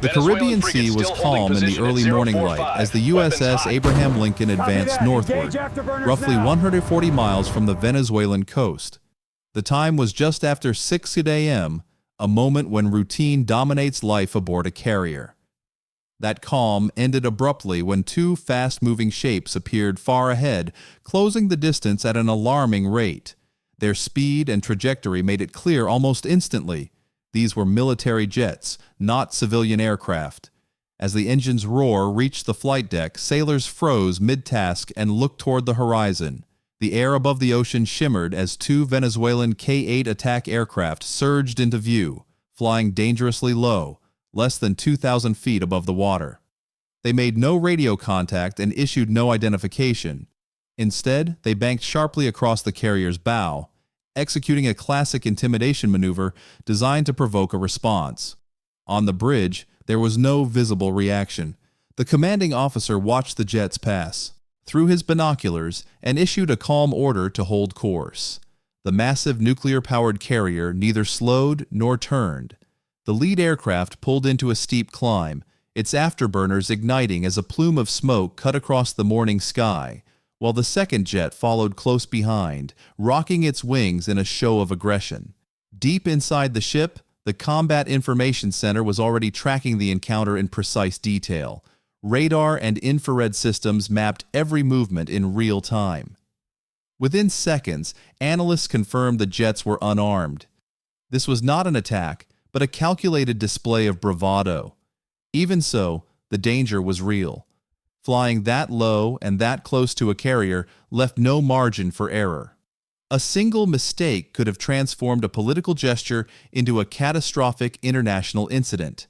The Caribbean Sea was calm in the early morning light as the USS Abraham Lincoln advanced northward, roughly 140 miles from the Venezuelan coast. The time was just after 6 a.m., a moment when routine dominates life aboard a carrier. That calm ended abruptly when two fast-moving shapes appeared far ahead, closing the distance at an alarming rate. Their speed and trajectory made it clear almost instantly. These were military jets, not civilian aircraft. As the engine's roar reached the flight deck, sailors froze mid-task and looked toward the horizon. The air above the ocean shimmered as two Venezuelan K-8 attack aircraft surged into view, flying dangerously low, less than 2,000 feet above the water. They made no radio contact and issued no identification. Instead, they banked sharply across the carrier's bow, executing a classic intimidation maneuver designed to provoke a response. On the bridge, there was no visible reaction. The commanding officer watched the jets pass through his binoculars and issued a calm order to hold course. The massive nuclear-powered carrier neither slowed nor turned. The lead aircraft pulled into a steep climb, its afterburners igniting as a plume of smoke cut across the morning sky, while the second jet followed close behind, rocking its wings in a show of aggression. Deep inside the ship, the Combat Information Center was already tracking the encounter in precise detail. Radar and infrared systems mapped every movement in real time. Within seconds, analysts confirmed the jets were unarmed. This was not an attack, but a calculated display of bravado. Even so, the danger was real. Flying that low and that close to a carrier left no margin for error. A single mistake could have transformed a political gesture into a catastrophic international incident.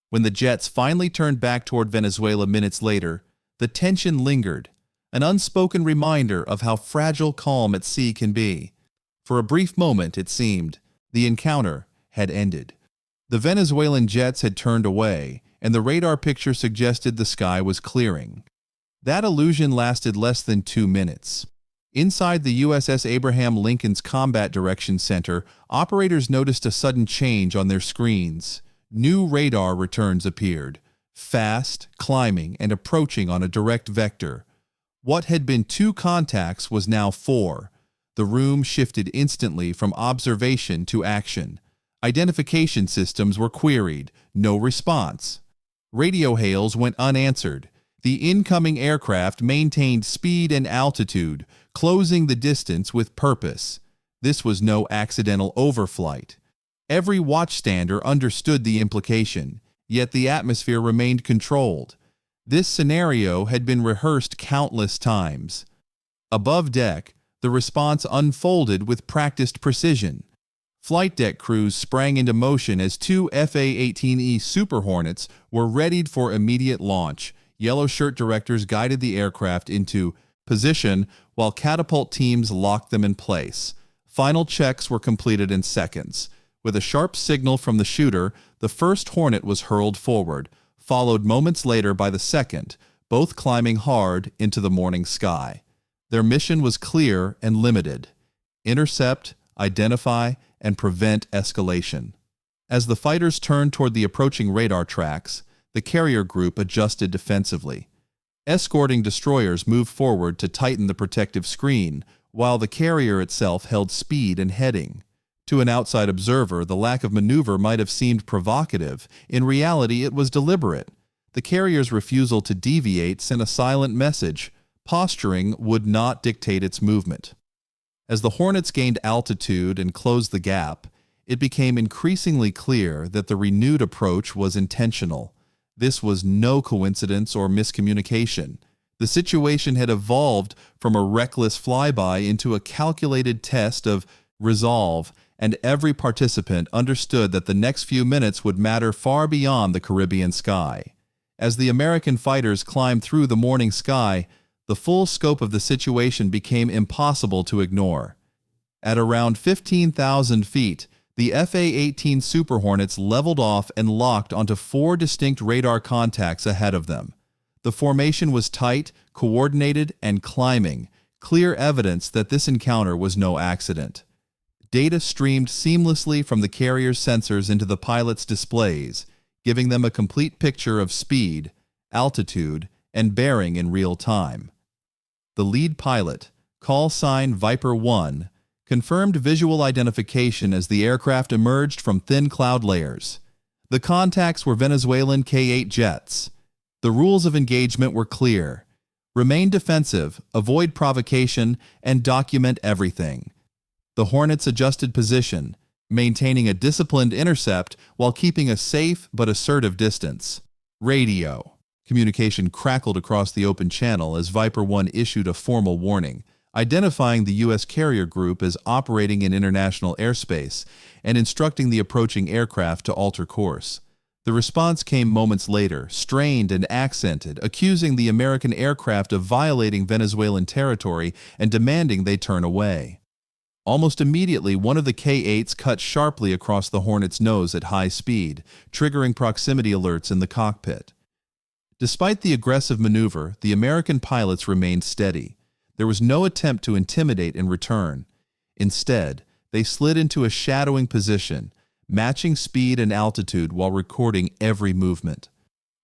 When the jets finally turned back toward Venezuela minutes later, the tension lingered, an unspoken reminder of how fragile calm at sea can be. For a brief moment, it seemed, the encounter had ended. The Venezuelan jets had turned away, and the radar picture suggested the sky was clearing. That illusion lasted less than 2 minutes. Inside the USS Abraham Lincoln's Combat Direction Center, operators noticed a sudden change on their screens. New radar returns appeared, fast, climbing, and approaching on a direct vector. What had been 2 contacts was now 4. The room shifted instantly from observation to action. Identification systems were queried, no response. Radio hails went unanswered. The incoming aircraft maintained speed and altitude, closing the distance with purpose. This was no accidental overflight. Every watchstander understood the implication, yet the atmosphere remained controlled. This scenario had been rehearsed countless times. Above deck, the response unfolded with practiced precision. Flight deck crews sprang into motion as 2 FA-18E Super Hornets were readied for immediate launch. Yellow shirt directors guided the aircraft into position while catapult teams locked them in place. Final checks were completed in seconds. With a sharp signal from the shooter, the first Hornet was hurled forward, followed moments later by the second, both climbing hard into the morning sky. Their mission was clear and limited: intercept, identify, and prevent escalation. As the fighters turned toward the approaching radar tracks, the carrier group adjusted defensively. Escorting destroyers moved forward to tighten the protective screen, while the carrier itself held speed and heading. To an outside observer, the lack of maneuver might have seemed provocative. In reality, it was deliberate. The carrier's refusal to deviate sent a silent message: posturing would not dictate its movement. As the Hornets gained altitude and closed the gap, it became increasingly clear that the renewed approach was intentional. This was no coincidence or miscommunication. The situation had evolved from a reckless flyby into a calculated test of resolve, and every participant understood that the next few minutes would matter far beyond the Caribbean sky. As the American fighters climbed through the morning sky, the full scope of the situation became impossible to ignore. At around 15,000 feet, the FA-18 Super Hornets leveled off and locked onto 4 distinct radar contacts ahead of them. The formation was tight, coordinated, and climbing, clear evidence that this encounter was no accident. Data streamed seamlessly from the carrier's sensors into the pilot's displays, giving them a complete picture of speed, altitude, and bearing in real time. The lead pilot, call sign Viper 1, confirmed visual identification as the aircraft emerged from thin cloud layers. The contacts were Venezuelan K-8 jets. The rules of engagement were clear. Remain defensive, avoid provocation, and document everything. The Hornets adjusted position, maintaining a disciplined intercept while keeping a safe but assertive distance. Radio. Communication crackled across the open channel as Viper 1 issued a formal warning, identifying the U.S. carrier group as operating in international airspace and instructing the approaching aircraft to alter course. The response came moments later, strained and accented, accusing the American aircraft of violating Venezuelan territory and demanding they turn away. Almost immediately, one of the K-8s cut sharply across the Hornet's nose at high speed, triggering proximity alerts in the cockpit. Despite the aggressive maneuver, the American pilots remained steady. There was no attempt to intimidate in return. Instead, they slid into a shadowing position, matching speed and altitude while recording every movement.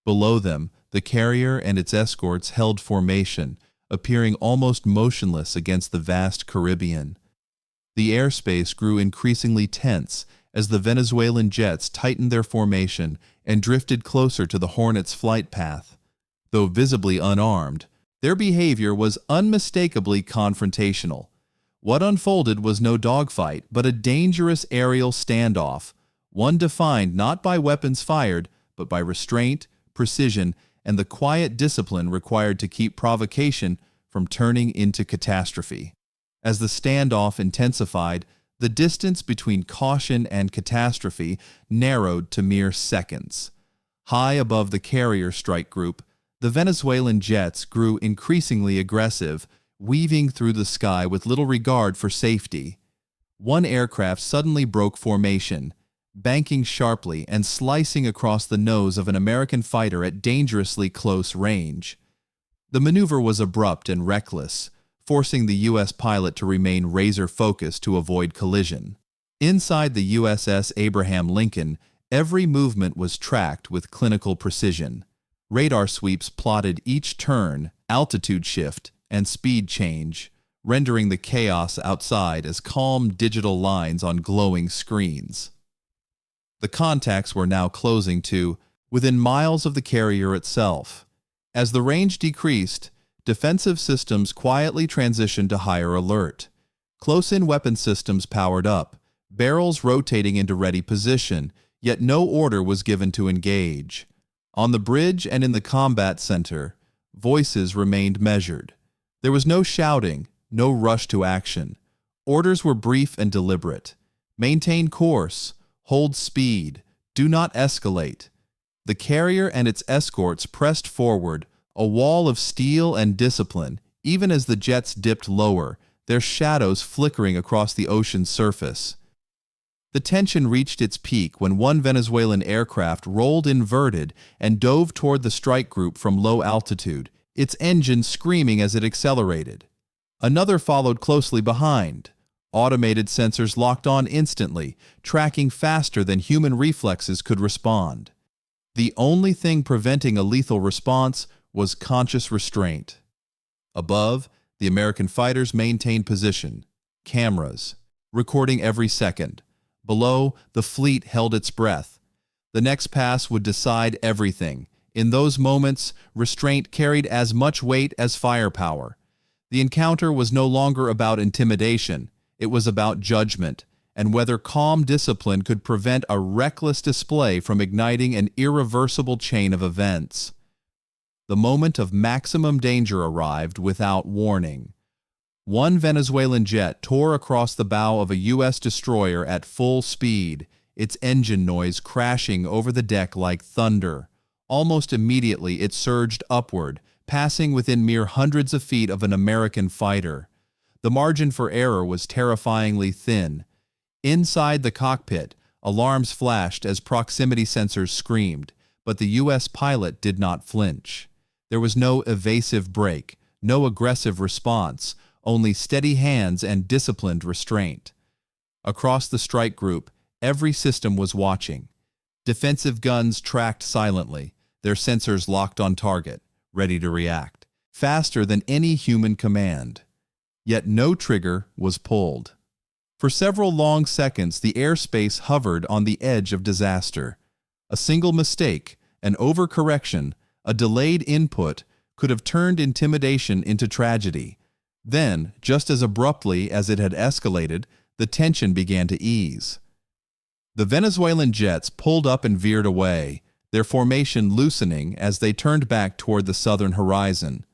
Below them, the carrier and its escorts held formation, appearing almost motionless against the vast Caribbean. The airspace grew increasingly tense as the Venezuelan jets tightened their formation and drifted closer to the Hornets' flight path. Though visibly unarmed, their behavior was unmistakably confrontational. What unfolded was no dogfight, but a dangerous aerial standoff, one defined not by weapons fired, but by restraint, precision, and the quiet discipline required to keep provocation from turning into catastrophe. As the standoff intensified, the distance between caution and catastrophe narrowed to mere seconds. High above the carrier strike group, the Venezuelan jets grew increasingly aggressive, weaving through the sky with little regard for safety. One aircraft suddenly broke formation, banking sharply and slicing across the nose of an American fighter at dangerously close range. The maneuver was abrupt and reckless, forcing the U.S. pilot to remain razor-focused to avoid collision. Inside the USS Abraham Lincoln, every movement was tracked with clinical precision. Radar sweeps plotted each turn, altitude shift, and speed change, rendering the chaos outside as calm digital lines on glowing screens. The contacts were now closing to within miles of the carrier itself. As the range decreased, defensive systems quietly transitioned to higher alert. Close-in weapon systems powered up, barrels rotating into ready position, yet no order was given to engage. On the bridge and in the combat center, voices remained measured. There was no shouting, no rush to action. Orders were brief and deliberate. Maintain course, hold speed, do not escalate. The carrier and its escorts pressed forward, a wall of steel and discipline, even as the jets dipped lower, their shadows flickering across the ocean's surface. The tension reached its peak when one Venezuelan aircraft rolled inverted and dove toward the strike group from low altitude, its engine screaming as it accelerated. Another followed closely behind. Automated sensors locked on instantly, tracking faster than human reflexes could respond. The only thing preventing a lethal response was conscious restraint. Above, the American fighters maintained position, cameras, recording every second. Below, the fleet held its breath. The next pass would decide everything. In those moments, restraint carried as much weight as firepower. The encounter was no longer about intimidation. It was about judgment, and whether calm discipline could prevent a reckless display from igniting an irreversible chain of events. The moment of maximum danger arrived without warning. One Venezuelan jet tore across the bow of a U.S. destroyer at full speed, its engine noise crashing over the deck like thunder. Almost immediately, it surged upward, passing within mere hundreds of feet of an American fighter. The margin for error was terrifyingly thin. Inside the cockpit, alarms flashed as proximity sensors screamed, but the U.S. pilot did not flinch. There was no evasive break, no aggressive response, only steady hands and disciplined restraint. Across the strike group, every system was watching. Defensive guns tracked silently, their sensors locked on target, ready to react, faster than any human command. Yet no trigger was pulled. For several long seconds, the airspace hovered on the edge of disaster. A single mistake, an overcorrection, a delayed input could have turned intimidation into tragedy. Then, just as abruptly as it had escalated, the tension began to ease. The Venezuelan jets pulled up and veered away, their formation loosening as they turned back toward the southern horizon.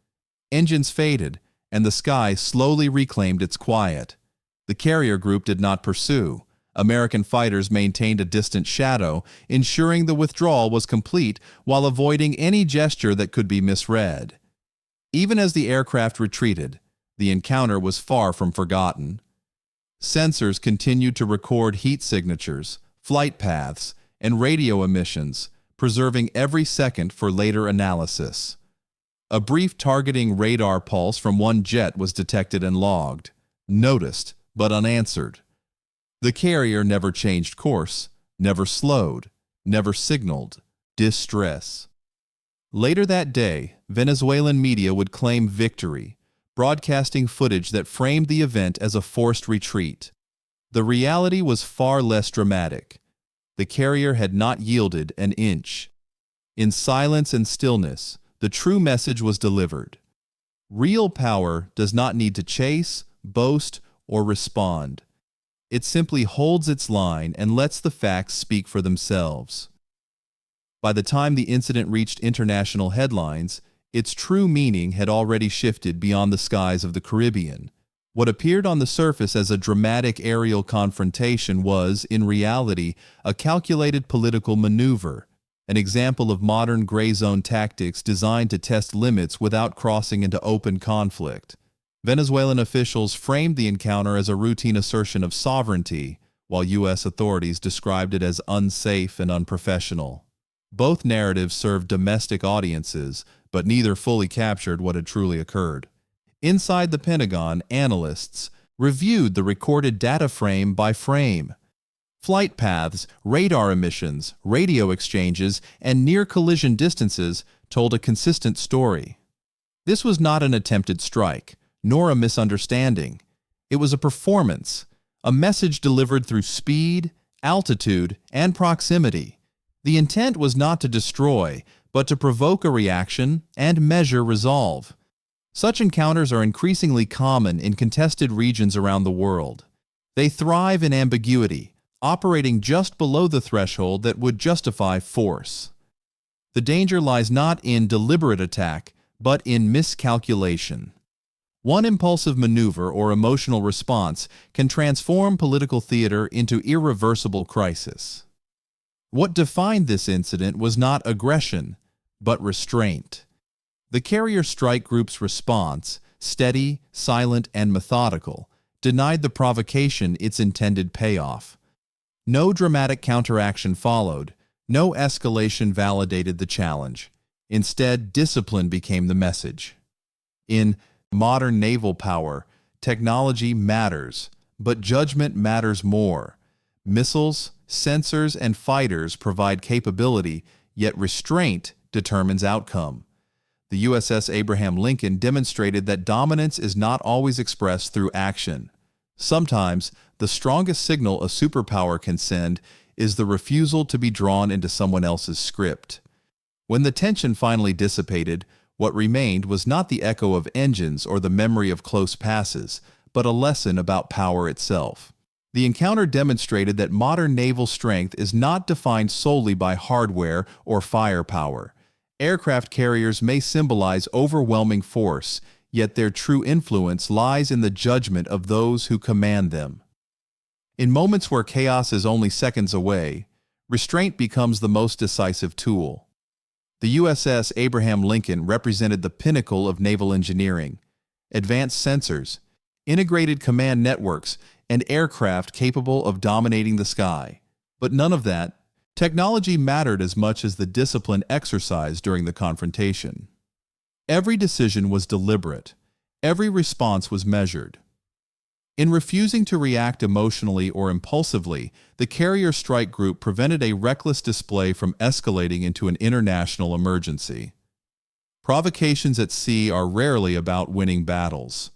Engines faded, and the sky slowly reclaimed its quiet. The carrier group did not pursue. American fighters maintained a distant shadow, ensuring the withdrawal was complete while avoiding any gesture that could be misread. Even as the aircraft retreated, the encounter was far from forgotten. Sensors continued to record heat signatures, flight paths, and radio emissions, preserving every second for later analysis. A brief targeting radar pulse from one jet was detected and logged, noticed but unanswered. The carrier never changed course, never slowed, never signaled distress. Later that day, Venezuelan media would claim victory, broadcasting footage that framed the event as a forced retreat. The reality was far less dramatic. The carrier had not yielded an inch. In silence and stillness, the true message was delivered. Real power does not need to chase, boast, or respond. It simply holds its line and lets the facts speak for themselves. By the time the incident reached international headlines, its true meaning had already shifted beyond the skies of the Caribbean. What appeared on the surface as a dramatic aerial confrontation was, in reality, a calculated political maneuver, an example of modern gray zone tactics designed to test limits without crossing into open conflict. Venezuelan officials framed the encounter as a routine assertion of sovereignty, while U.S. authorities described it as unsafe and unprofessional. Both narratives served domestic audiences, but neither fully captured what had truly occurred. Inside the Pentagon, analysts reviewed the recorded data frame by frame. Flight paths, radar emissions, radio exchanges, and near-collision distances told a consistent story. This was not an attempted strike, nor a misunderstanding. It was a performance, a message delivered through speed, altitude, and proximity. The intent was not to destroy, but to provoke a reaction and measure resolve. Such encounters are increasingly common in contested regions around the world. They thrive in ambiguity, operating just below the threshold that would justify force. The danger lies not in deliberate attack, but in miscalculation. One impulsive maneuver or emotional response can transform political theater into irreversible crisis. What defined this incident was not aggression, but restraint. The carrier strike group's response, steady, silent, and methodical, denied the provocation its intended payoff. No dramatic counteraction followed, no escalation validated the challenge. Instead, discipline became the message. In modern naval power, technology matters, but judgment matters more. Missiles, sensors, and fighters provide capability, yet restraint determines outcome. The USS Abraham Lincoln demonstrated that dominance is not always expressed through action. Sometimes, the strongest signal a superpower can send is the refusal to be drawn into someone else's script. When the tension finally dissipated, what remained was not the echo of engines or the memory of close passes, but a lesson about power itself. The encounter demonstrated that modern naval strength is not defined solely by hardware or firepower. Aircraft carriers may symbolize overwhelming force, yet their true influence lies in the judgment of those who command them. In moments where chaos is only seconds away, restraint becomes the most decisive tool. The USS Abraham Lincoln represented the pinnacle of naval engineering. Advanced sensors, integrated command networks, and aircraft capable of dominating the sky. But none of that. Technology mattered as much as the discipline exercised during the confrontation. Every decision was deliberate. Every response was measured. In refusing to react emotionally or impulsively, the carrier strike group prevented a reckless display from escalating into an international emergency. Provocations at sea are rarely about winning battles.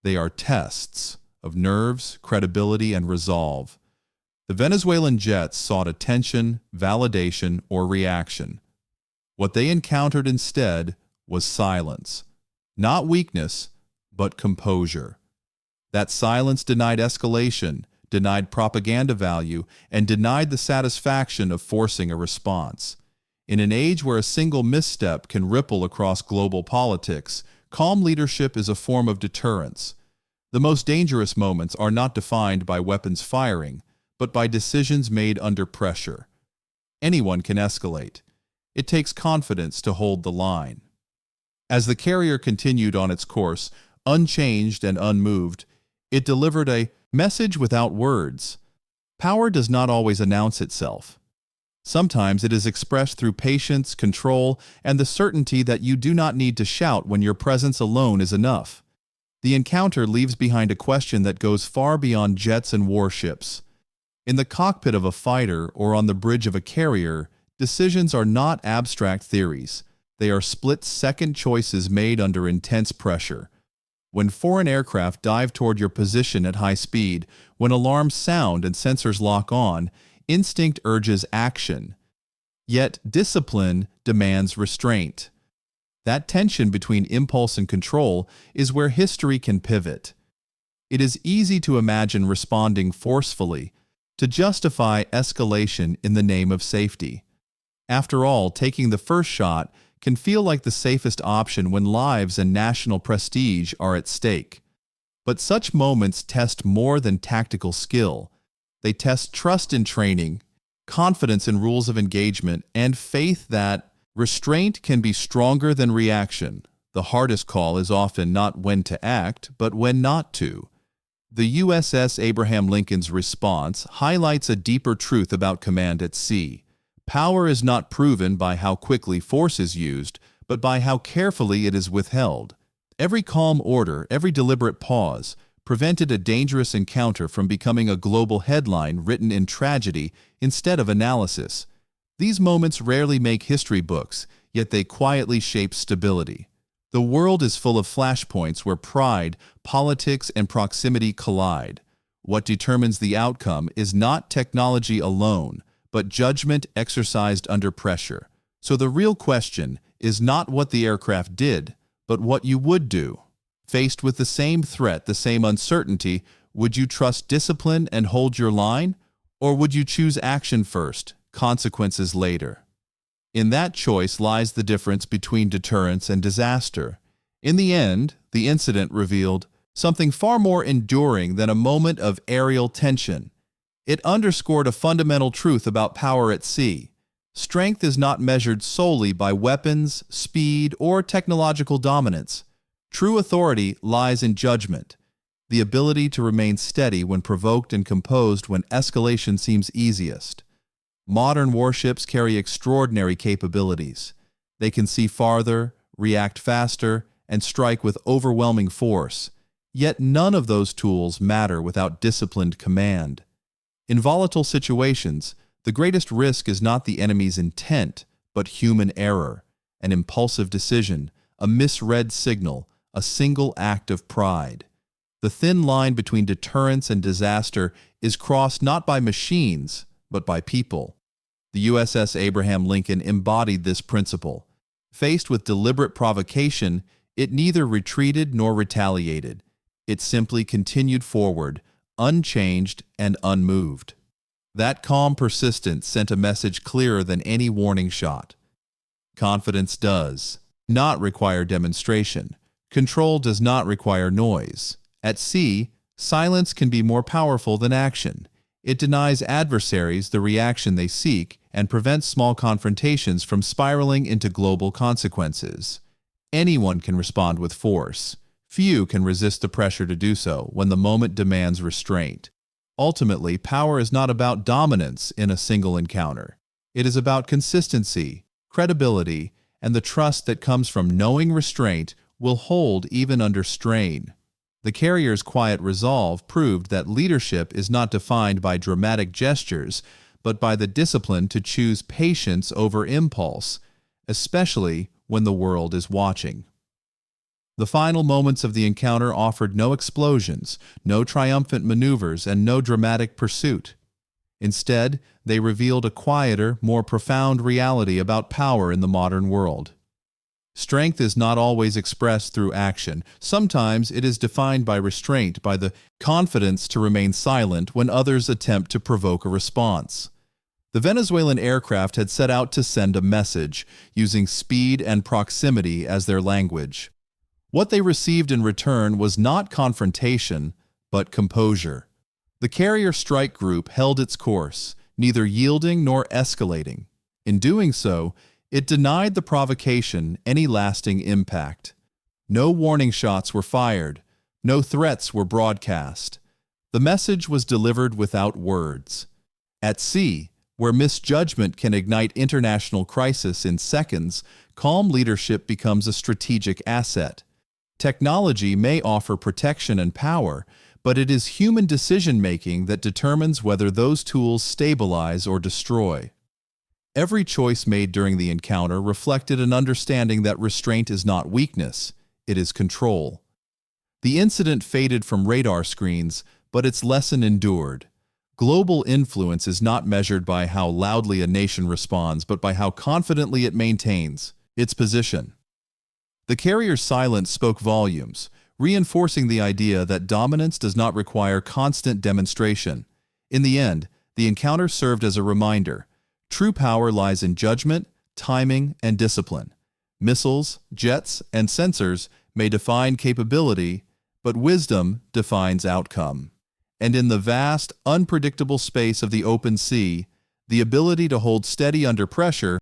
They are tests of nerves, credibility, and resolve. The Venezuelan jets sought attention, validation, or reaction. What they encountered instead was silence. Not weakness, but composure. That silence denied escalation, denied propaganda value, and denied the satisfaction of forcing a response. In an age where a single misstep can ripple across global politics, calm leadership is a form of deterrence. The most dangerous moments are not defined by weapons firing, but by decisions made under pressure. Anyone can escalate. It takes confidence to hold the line. As the carrier continued on its course, unchanged and unmoved, it delivered a message without words. Power does not always announce itself. Sometimes it is expressed through patience, control, and the certainty that you do not need to shout when your presence alone is enough. The encounter leaves behind a question that goes far beyond jets and warships. In the cockpit of a fighter or on the bridge of a carrier, decisions are not abstract theories. They are split-second choices made under intense pressure. When foreign aircraft dive toward your position at high speed, when alarms sound and sensors lock on, instinct urges action. Yet discipline demands restraint. That tension between impulse and control is where history can pivot. It is easy to imagine responding forcefully, to justify escalation in the name of safety. After all, taking the first shot can feel like the safest option when lives and national prestige are at stake. But such moments test more than tactical skill. They test trust in training, confidence in rules of engagement, and faith that restraint can be stronger than reaction. The hardest call is often not when to act, but when not to. The USS Abraham Lincoln's response highlights a deeper truth about command at sea. Power is not proven by how quickly force is used, but by how carefully it is withheld. Every calm order, every deliberate pause, prevented a dangerous encounter from becoming a global headline written in tragedy instead of analysis. These moments rarely make history books, yet they quietly shape stability. The world is full of flashpoints where pride, politics, and proximity collide. What determines the outcome is not technology alone, but judgment exercised under pressure. So the real question is not what the aircraft did, but what you would do. Faced with the same threat, the same uncertainty, would you trust discipline and hold your line? Or would you choose action first, consequences later? In that choice lies the difference between deterrence and disaster. In the end, the incident revealed something far more enduring than a moment of aerial tension. It underscored a fundamental truth about power at sea. Strength is not measured solely by weapons, speed, or technological dominance. True authority lies in judgment, the ability to remain steady when provoked and composed when escalation seems easiest. Modern warships carry extraordinary capabilities. They can see farther, react faster, and strike with overwhelming force. Yet none of those tools matter without disciplined command. In volatile situations, the greatest risk is not the enemy's intent, but human error, an impulsive decision, a misread signal, a single act of pride. The thin line between deterrence and disaster is crossed not by machines, but by people. The USS Abraham Lincoln embodied this principle. Faced with deliberate provocation, it neither retreated nor retaliated. It simply continued forward, unchanged and unmoved. That calm persistence sent a message clearer than any warning shot. Confidence does not require demonstration. Control does not require noise. At sea, silence can be more powerful than action. It denies adversaries the reaction they seek and prevents small confrontations from spiraling into global consequences. Anyone can respond with force. Few can resist the pressure to do so when the moment demands restraint. Ultimately, power is not about dominance in a single encounter. It is about consistency, credibility, and the trust that comes from knowing restraint will hold even under strain. The carrier's quiet resolve proved that leadership is not defined by dramatic gestures, but by the discipline to choose patience over impulse, especially when the world is watching. The final moments of the encounter offered no explosions, no triumphant maneuvers, and no dramatic pursuit. Instead, they revealed a quieter, more profound reality about power in the modern world. Strength is not always expressed through action. Sometimes it is defined by restraint, by the confidence to remain silent when others attempt to provoke a response. The Venezuelan aircraft had set out to send a message, using speed and proximity as their language. What they received in return was not confrontation, but composure. The carrier strike group held its course, neither yielding nor escalating. In doing so, it denied the provocation any lasting impact. No warning shots were fired, no threats were broadcast. The message was delivered without words. At sea, where misjudgment can ignite international crisis in seconds, calm leadership becomes a strategic asset. Technology may offer protection and power, but it is human decision-making that determines whether those tools stabilize or destroy. Every choice made during the encounter reflected an understanding that restraint is not weakness, it is control. The incident faded from radar screens, but its lesson endured. Global influence is not measured by how loudly a nation responds, but by how confidently it maintains its position. The carrier's silence spoke volumes, reinforcing the idea that dominance does not require constant demonstration. In the end, the encounter served as a reminder. True power lies in judgment, timing, and discipline. Missiles, jets, and sensors may define capability, but wisdom defines outcome. And in the vast, unpredictable space of the open sea, the ability to hold steady under pressure